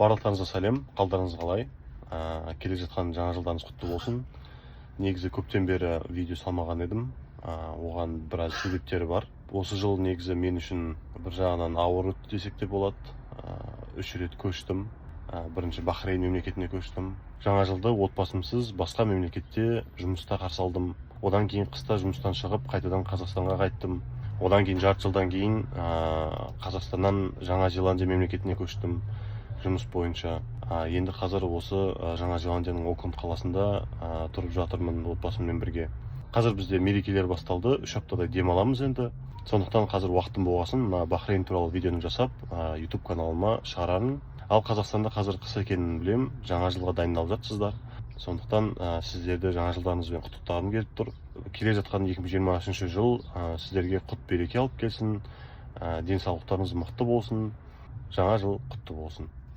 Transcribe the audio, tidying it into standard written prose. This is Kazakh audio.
Барлықтарыңызға сәлем, қалдарыңыз қалай? Келе жатқан жаңа жылдарыңыз құтты болсын. Негізі көптен бері видео салмаған едім. Оған біраз себептері бар. Осы жыл негізі мен үшін бір жағынан ауыр өтті десек те болады. 3 рет көштім. Бірінші Бахрейн мемлекетіне көштім. Жаңа жылды отбасымсыз басқа мемлекетте жұмыста қарсы алдым. Одан кейін қыста жұмыстан шығып, қайтадан Қазақстанға қайттым. Одан кейін жарты жылдан кейін Қазақстаннан Жаңа Зеландия мемлекетіне көштім жұмыс бойынша. Енді қазір осы Жаңа Зеландияның Окленд қаласында тұрып жатырмын отбасыммен бірге. Қазір бізде мерекелер басталды, 3 аптадай демаламыз енді. Сондықтан қазір уақытым болғасын Бахрейн туралы видеоны жасап, YouTube каналыма шығарарын. Ал Қазақстанда қазір қыс екенін білем, жаңа жылға дайындалып жатсыздар. Сондықтан сіздерді жаңа жылдарыңызбен құттықтағым келіп тұр. Келе жатқан 2023 жыл сіздерге құт береке алып келсін, денсаулықтарыңыз мықты болсын, жаңа жыл құтты болсын.